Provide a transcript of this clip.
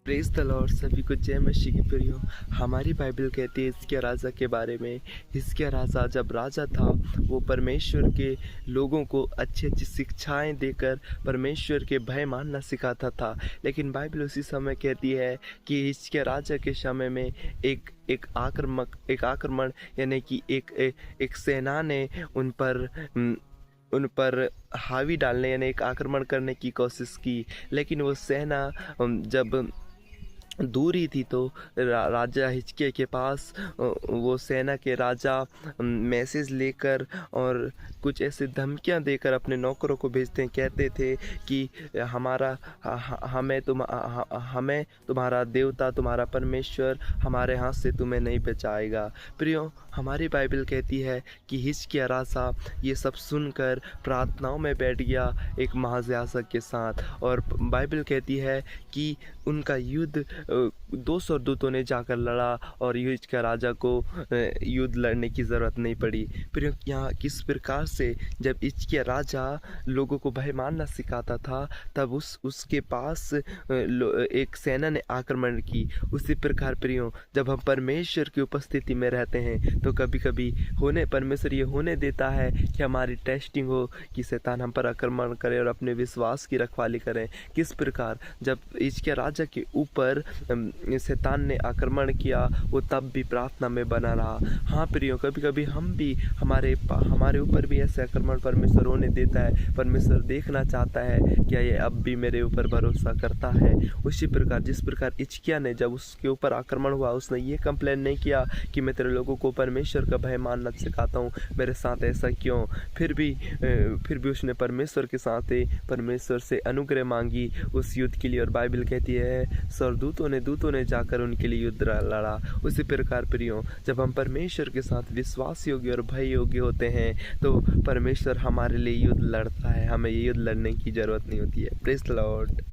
Praise the Lord. सभी को जय मसीह की प्रियो। हमारी बाइबल कहती है हिजकिय्याह राजा के बारे में। हिजकिय्याह राजा जब राजा था वो परमेश्वर के लोगों को अच्छी अच्छी शिक्षाएं देकर परमेश्वर के भय मानना सिखाता था। लेकिन बाइबल उसी समय कहती है कि हिजकिय्याह राजा के समय में एक आक्रमण यानी कि एक सेना ने उन पर हावी डालने यानी एक आक्रमण करने की कोशिश की। लेकिन वो सेना जब दूरी थी तो राजा हिजकिय्याह के पास वो सेना के राजा मैसेज लेकर और कुछ ऐसे धमकियां देकर अपने नौकरों को भेजते हैं। कहते थे कि हमें तुम्हारा देवता, तुम्हारा परमेश्वर हमारे हाथ से तुम्हें नहीं बचाएगा। प्रियो, हमारी बाइबल कहती है कि हिजकिय्याह राजा ये सब सुनकर प्रार्थनाओं में बैठ गया एक महायाजक के साथ। और बाइबल कहती है कि उनका युद्ध 200 दूतों ने जाकर लड़ा और हिजकिय्याह राजा को युद्ध लड़ने की ज़रूरत नहीं पड़ी। फिर यहाँ किस प्रकार से जब हिजकिय्याह राजा लोगों को भय मानना सिखाता था तब उसके पास एक सेना ने आक्रमण की। उसी प्रकार प्रियो, जब हम परमेश्वर की उपस्थिति में रहते हैं तो कभी कभी परमेश्वर ये होने देता है कि हमारी टेस्टिंग हो, कि शैतान हम पर आक्रमण करे और अपने विश्वास की रखवाली करें। किस प्रकार जब हिजकिय्याह राजा के ऊपर शैतान ने आक्रमण किया वो तब भी प्रार्थना में बना रहा। हाँ प्रियो, कभी कभी हम भी हमारे ऊपर भी ऐसे आक्रमण परमेश्वर होने देता है। परमेश्वर देखना चाहता है क्या ये अब भी मेरे ऊपर भरोसा करता है। उसी प्रकार जिस प्रकार हिजकिय्याह ने जब उसके ऊपर आक्रमण हुआ उसने ये कंप्लेन नहीं किया कि मैं तेरे लोगों को परमेश्वर का भय मानना सिखाता हूँ, मेरे साथ ऐसा क्यों। फिर भी उसने परमेश्वर के साथ परमेश्वर से अनुग्रह मांगी उस युद्ध के लिए। और बाइबल कहती है सरदूतों ने जाकर उनके लिए युद्ध लड़ा। उसी प्रकार प्रियो, जब हम परमेश्वर के साथ विश्वास योग्य और भय योग्य होते हैं तो परमेश्वर हमारे लिए युद्ध लड़ता है। हमें ये युद्ध लड़ने की जरूरत नहीं होती है। Praise the Lord.